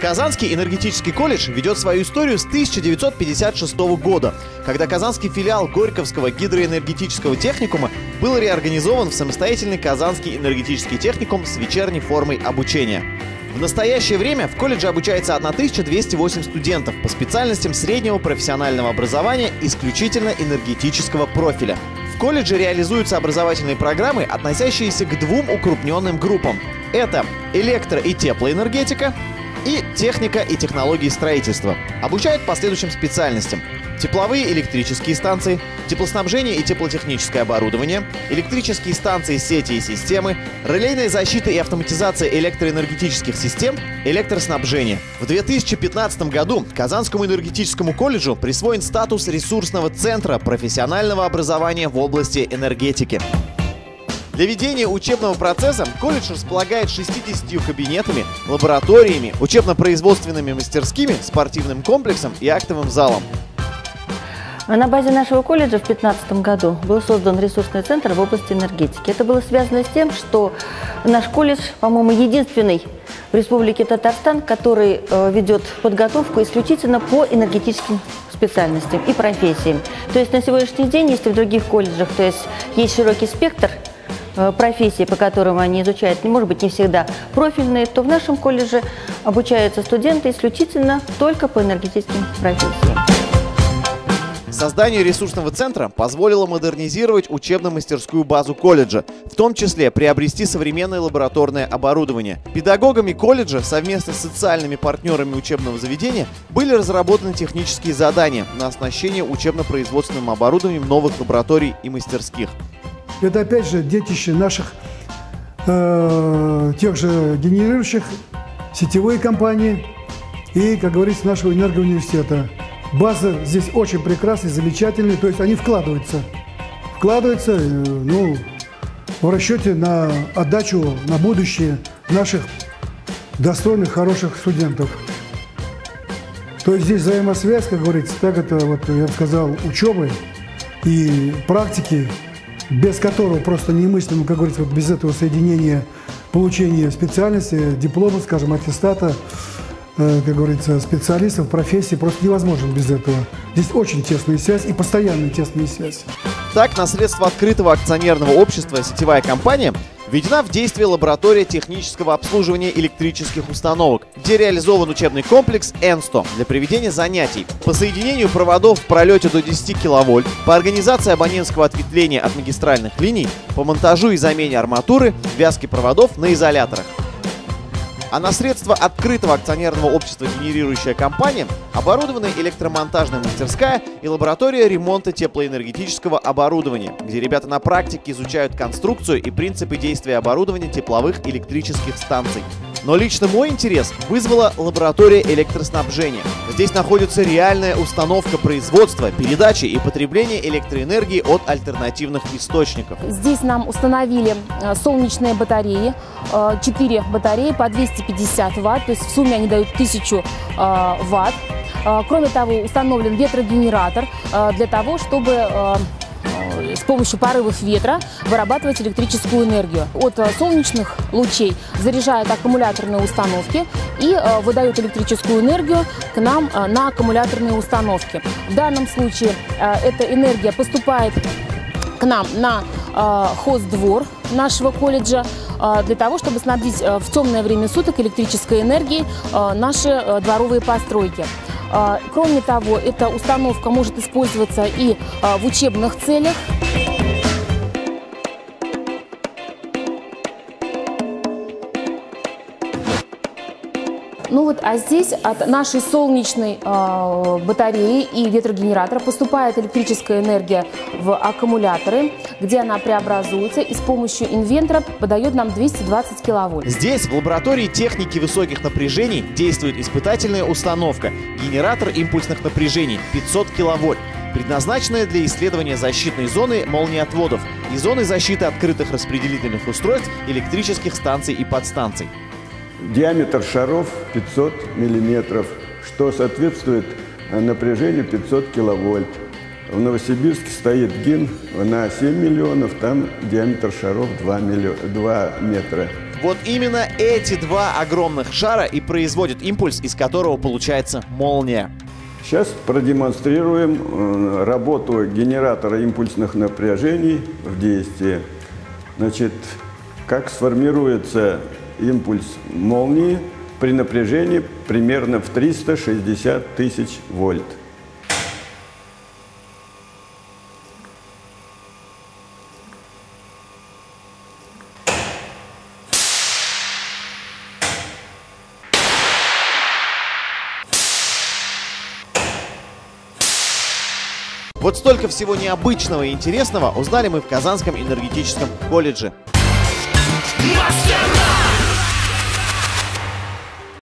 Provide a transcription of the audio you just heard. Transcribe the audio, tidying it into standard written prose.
Казанский энергетический колледж ведет свою историю с 1956 года, когда казанский филиал Горьковского гидроэнергетического техникума был реорганизован в самостоятельный Казанский энергетический техникум с вечерней формой обучения. В настоящее время в колледже обучается 1208 студентов по специальностям среднего профессионального образования исключительно энергетического профиля. В колледже реализуются образовательные программы, относящиеся к двум укрупненным группам. Это электро- и теплоэнергетика и техника и технологии строительства. Обучают по следующим специальностям: тепловые электрические станции, теплоснабжение и теплотехническое оборудование, электрические станции, сети и системы, релейная защита и автоматизация электроэнергетических систем, электроснабжение. В 2015 году Казанскому энергетическому колледжу присвоен статус ресурсного центра профессионального образования в области энергетики. Для ведения учебного процесса колледж располагает 60 кабинетами, лабораториями, учебно-производственными мастерскими, спортивным комплексом и актовым залом. На базе нашего колледжа в 2015 году был создан ресурсный центр в области энергетики. Это было связано с тем, что наш колледж, по-моему, единственный в Республике Татарстан, который ведет подготовку исключительно по энергетическим специальностям и профессиям. То есть на сегодняшний день, если в других колледжах есть широкий спектр профессий, по которым они изучают, может быть, не всегда профильные, то в нашем колледже обучаются студенты исключительно только по энергетическим профессиям. Создание ресурсного центра позволило модернизировать учебно-мастерскую базу колледжа, в том числе приобрести современное лабораторное оборудование. Педагогами колледжа совместно с социальными партнерами учебного заведения были разработаны технические задания на оснащение учебно-производственным оборудованием новых лабораторий и мастерских. Это опять же детище наших тех же генерирующих, сетевые компании и, как говорится, нашего энергоуниверситета. База здесь очень прекрасная, замечательная, то есть они вкладываются, ну, в расчете на отдачу, на будущее наших достойных, хороших студентов. То есть здесь взаимосвязь, как говорится, так это, вот я бы сказал, учебы и практики, без которого просто немыслимо, как говорится, вот без этого соединения получения специальности, диплома, скажем, аттестата, как говорится, специалистов, профессии просто невозможно без этого. Здесь очень тесная связь и постоянная тесная связь. Так, на средства открытого акционерного общества «Сетевая компания» введена в действие лаборатория технического обслуживания электрических установок, где реализован учебный комплекс «Энсто» для проведения занятий по соединению проводов в пролете до 10 киловольт, по организации абонентского ответвления от магистральных линий, по монтажу и замене арматуры, вязке проводов на изоляторах. А на средства открытого акционерного общества «Генерирующая компания» оборудованы электромонтажная мастерская и лаборатория ремонта теплоэнергетического оборудования, где ребята на практике изучают конструкцию и принципы действия оборудования тепловых электрических станций. Но лично мой интерес вызвала лаборатория электроснабжения. Здесь находится реальная установка производства, передачи и потребления электроэнергии от альтернативных источников. Здесь нам установили солнечные батареи, 4 батареи по 250 ватт, то есть в сумме они дают 1000 ватт. Кроме того, установлен ветрогенератор для того, чтобы с помощью порывов ветра вырабатывать электрическую энергию. От солнечных лучей заряжают аккумуляторные установки и выдают электрическую энергию к нам на аккумуляторные установки. В данном случае эта энергия поступает к нам на хоздвор нашего колледжа для того, чтобы снабдить в темное время суток электрической энергией наши дворовые постройки. Кроме того, эта установка может использоваться и в учебных целях. Ну вот, а здесь от нашей солнечной батареи и ветрогенератора поступает электрическая энергия в аккумуляторы, где она преобразуется и с помощью инвертора подает нам 220 киловольт. Здесь, в лаборатории техники высоких напряжений, действует испытательная установка «Генератор импульсных напряжений» 500 киловольт, предназначенная для исследования защитной зоны молниеотводов и зоны защиты открытых распределительных устройств электрических станций и подстанций. Диаметр шаров 500 миллиметров, что соответствует напряжению 500 киловольт. В Новосибирске стоит ГИН на 7 миллионов, там диаметр шаров 2 метра. Вот именно эти два огромных шара и производят импульс, из которого получается молния. Сейчас продемонстрируем работу генератора импульсных напряжений в действии. Значит, как сформируется импульс молнии при напряжении примерно в 360 тысяч вольт. Вот столько всего необычного и интересного узнали мы в Казанском энергетическом колледже. Мастер!